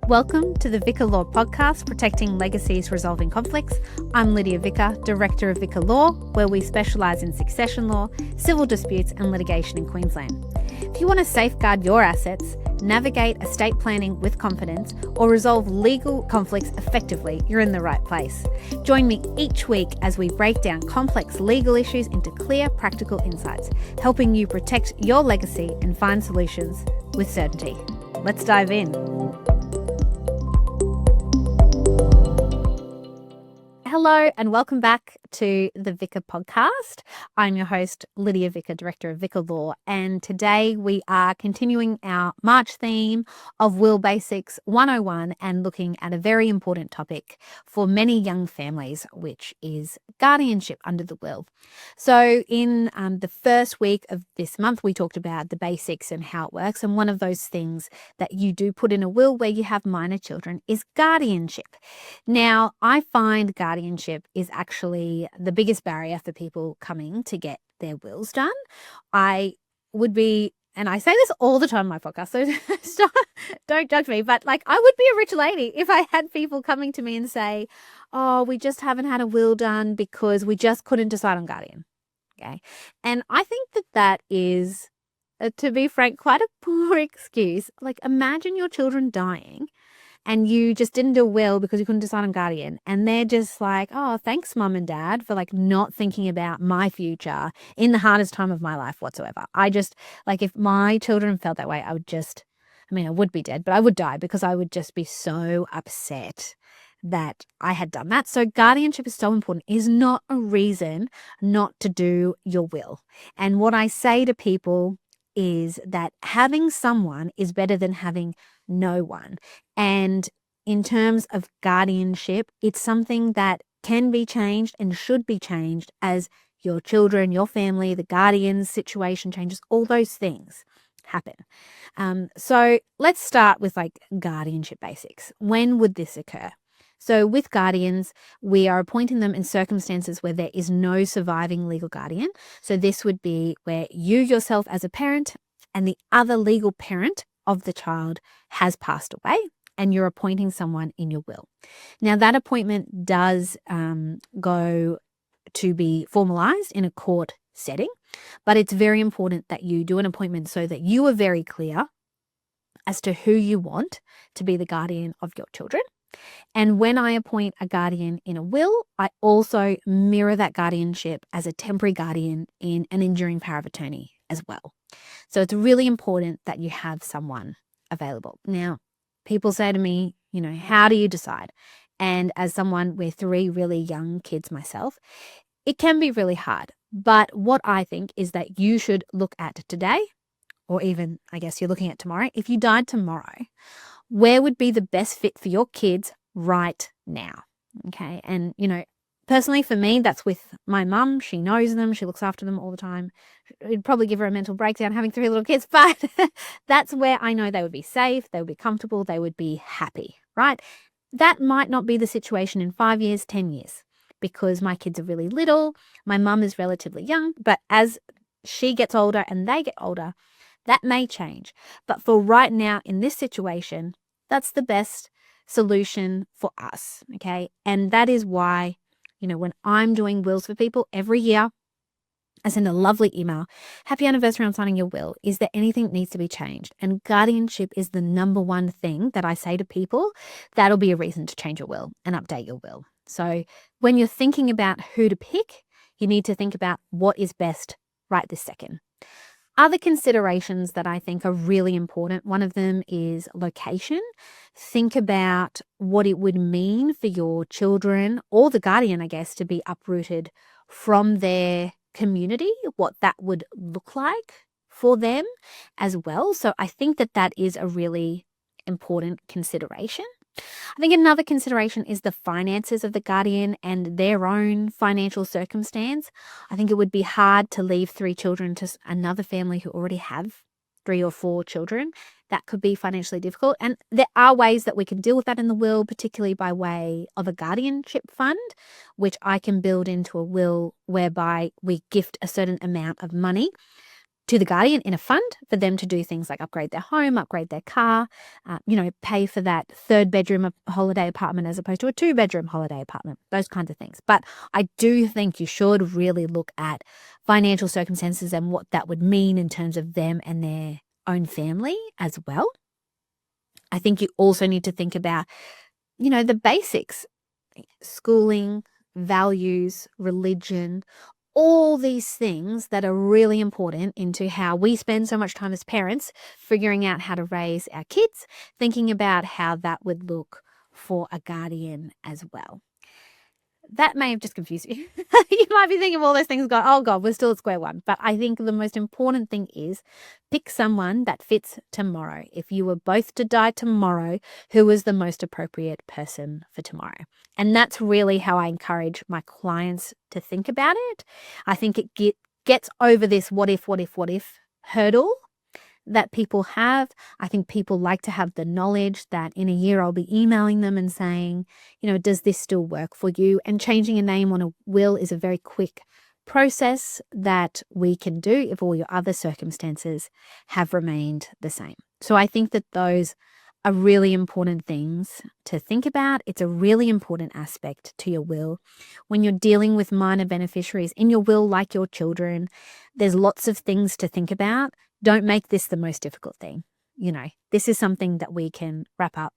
Welcome to the Vicca Law Podcast, Protecting Legacies, Resolving Conflicts. I'm Lydia Vicca, Director of Vicca Law, where we specialise in succession law, civil disputes and litigation in Queensland. If you want to safeguard your assets, navigate estate planning with confidence, or resolve legal conflicts effectively, you're in the right place. Join me each week as we break down complex legal issues into clear, practical insights, helping you protect your legacy and find solutions with certainty. Let's dive in. Hello and welcome back to the Vicca Podcast. I'm your host, Lydia Vicca, Director of Vicca Law, and today we are continuing our March theme of Will Basics 101 and looking at a very important topic for many young families, which is guardianship under the will. So in the first week of this month, we talked about the basics and how it works, and one of those things that you do put in a will where you have minor children is guardianship. Now, I find guardianship is actually the biggest barrier for people coming to get their wills done. I would be, and I say this all the time on my podcast, so don't judge me, but I would be a rich lady if I had people coming to me and say, oh, we just haven't had a will done because we just couldn't decide on guardian. Okay. And I think that is, to be frank, quite a poor excuse. Imagine your children dying and you just didn't do a will because you couldn't decide on guardian. And they're just like, oh, thanks, mum and dad, for not thinking about my future in the hardest time of my life whatsoever. I just, if my children felt that way, I would be dead, but I would die because I would just be so upset that I had done that. So guardianship is so important. It is not a reason not to do your will. And what I say to people is that having someone is better than having no one. And in terms of guardianship, it's something that can be changed and should be changed as your children, your family, the guardian's situation changes, all those things happen. So let's start with guardianship basics. When would this occur? So with guardians, we are appointing them in circumstances where there is no surviving legal guardian. So this would be where you yourself as a parent and the other legal parent of the child has passed away and you're appointing someone in your will. Now that appointment does go to be formalized in a court setting, but it's very important that you do an appointment so that you are very clear as to who you want to be the guardian of your children. And when I appoint a guardian in a will, I also mirror that guardianship as a temporary guardian in an enduring power of attorney as well. So it's really important that you have someone available. Now, people say to me, how do you decide? And as someone with 3 really young kids myself, it can be really hard. But what I think is that you should look at today, or even, I guess you're looking at tomorrow. If you died tomorrow, where would be the best fit for your kids right now? Okay. And, personally for me, that's with my mum. She knows them. She looks after them all the time. It'd probably give her a mental breakdown having 3 little kids, but that's where I know they would be safe. They would be comfortable. They would be happy, right? That might not be the situation in 5 years, 10 years, because my kids are really little. My mum is relatively young, but as she gets older and they get older, that may change. But for right now in this situation, that's the best solution for us, okay? And that is why, when I'm doing wills for people every year, I send a lovely email, happy anniversary on signing your will. Is there anything that needs to be changed? And guardianship is the number one thing that I say to people. That'll be a reason to change your will and update your will. So when you're thinking about who to pick, you need to think about what is best right this second. Other considerations that I think are really important, one of them is location. Think about what it would mean for your children or the guardian, I guess, to be uprooted from their community, what that would look like for them as well. So I think that is a really important consideration. I think another consideration is the finances of the guardian and their own financial circumstance. I think it would be hard to leave 3 children to another family who already have 3 or 4 children. That could be financially difficult. And there are ways that we can deal with that in the will, particularly by way of a guardianship fund, which I can build into a will whereby we gift a certain amount of money to the guardian in a fund for them to do things like upgrade their home, upgrade their car, pay for that 3rd-bedroom holiday apartment as opposed to a 2-bedroom holiday apartment, those kinds of things. But I do think you should really look at financial circumstances and what that would mean in terms of them and their own family as well. I think you also need to think about, the basics, schooling, values, religion, all these things that are really important into how we spend so much time as parents figuring out how to raise our kids, thinking about how that would look for a guardian as well. That may have just confused you. You might be thinking of all those things, going, oh God, we're still at square one. But I think the most important thing is pick someone that fits tomorrow. If you were both to die tomorrow, who is the most appropriate person for tomorrow? And that's really how I encourage my clients to think about it. I think it gets over this what if hurdle that people have. I think people like to have the knowledge that in a year I'll be emailing them and saying, does this still work for you? And changing a name on a will is a very quick process that we can do if all your other circumstances have remained the same. So I think that those are really important things to think about. It's a really important aspect to your will. When you're dealing with minor beneficiaries in your will, like your children, there's lots of things to think about. Don't make this the most difficult thing. This is something that we can wrap up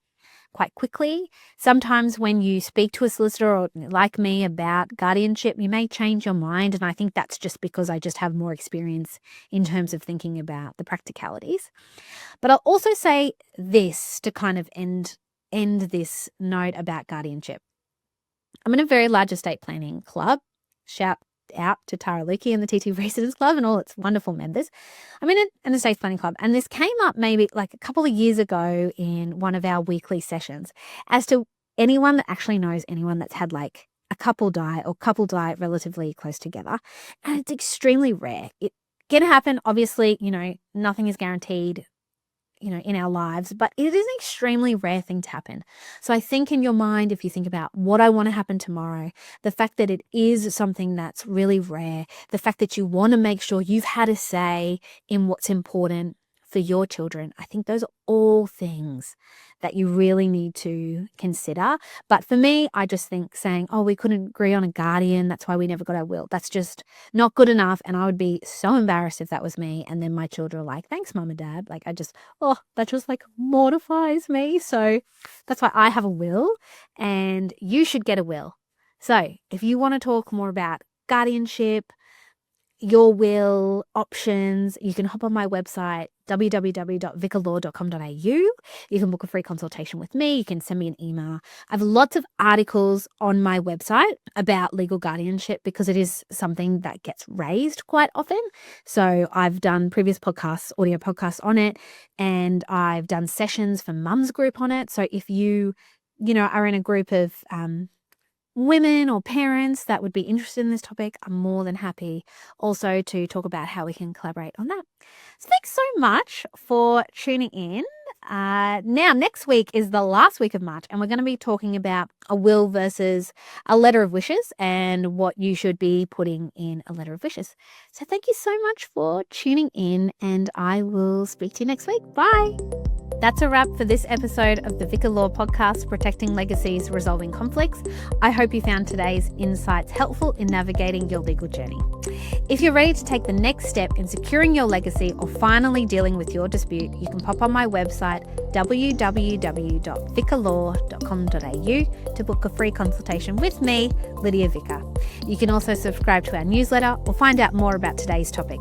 quite quickly. Sometimes when you speak to a solicitor or like me about guardianship, you may change your mind. And I think that's just because I just have more experience in terms of thinking about the practicalities. But I'll also say this to kind of end this note about guardianship. I'm in a very large estate planning club. Shout out to Tara Lukey and the TT Residents Club and all its wonderful members. I'm in an estate planning club, and this came up maybe like a couple of years ago in one of our weekly sessions as to anyone that actually knows anyone that's had like a couple die relatively close together. And it's extremely rare. It can happen. Obviously, nothing is guaranteed, in our lives, but it is an extremely rare thing to happen. So I think in your mind, if you think about what I want to happen tomorrow, the fact that it is something that's really rare, the fact that you want to make sure you've had a say in what's important for your children, I think those are all things that you really need to consider. But for me, I just think saying, oh, we couldn't agree on a guardian, that's why we never got our will, that's just not good enough. And I would be so embarrassed if that was me. And then my children are like, thanks, mum and dad. Like that just like mortifies me. So that's why I have a will, and you should get a will. So if you want to talk more about guardianship, your will options, you can hop on my website, www.viccalaw.com.au. You can book a free consultation with me. You can send me an email. I have lots of articles on my website about legal guardianship because it is something that gets raised quite often. So I've done previous audio podcasts on it, and I've done sessions for Mums Group on it. So if you are in a group of women or parents that would be interested in this topic, I'm more than happy also to talk about how we can collaborate on that. So thanks so much for tuning in. Now, next week is the last week of March, and we're going to be talking about a will versus a letter of wishes and what you should be putting in a letter of wishes. So thank you so much for tuning in, and I will speak to you next week. Bye. That's a wrap for this episode of the Vicca Law Podcast, Protecting Legacies, Resolving Conflicts. I hope you found today's insights helpful in navigating your legal journey. If you're ready to take the next step in securing your legacy or finally dealing with your dispute, you can pop on my website, www.viccalaw.com.au, to book a free consultation with me, Lydia Vicca. You can also subscribe to our newsletter or find out more about today's topic.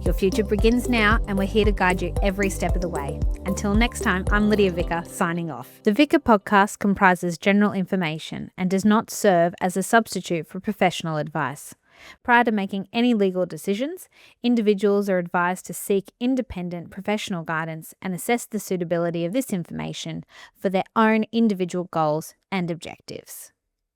Your future begins now, and we're here to guide you every step of the way. Until next time, I'm Lydia Vicca, signing off. The Vicca podcast comprises general information and does not serve as a substitute for professional advice. Prior to making any legal decisions, individuals are advised to seek independent professional guidance and assess the suitability of this information for their own individual goals and objectives.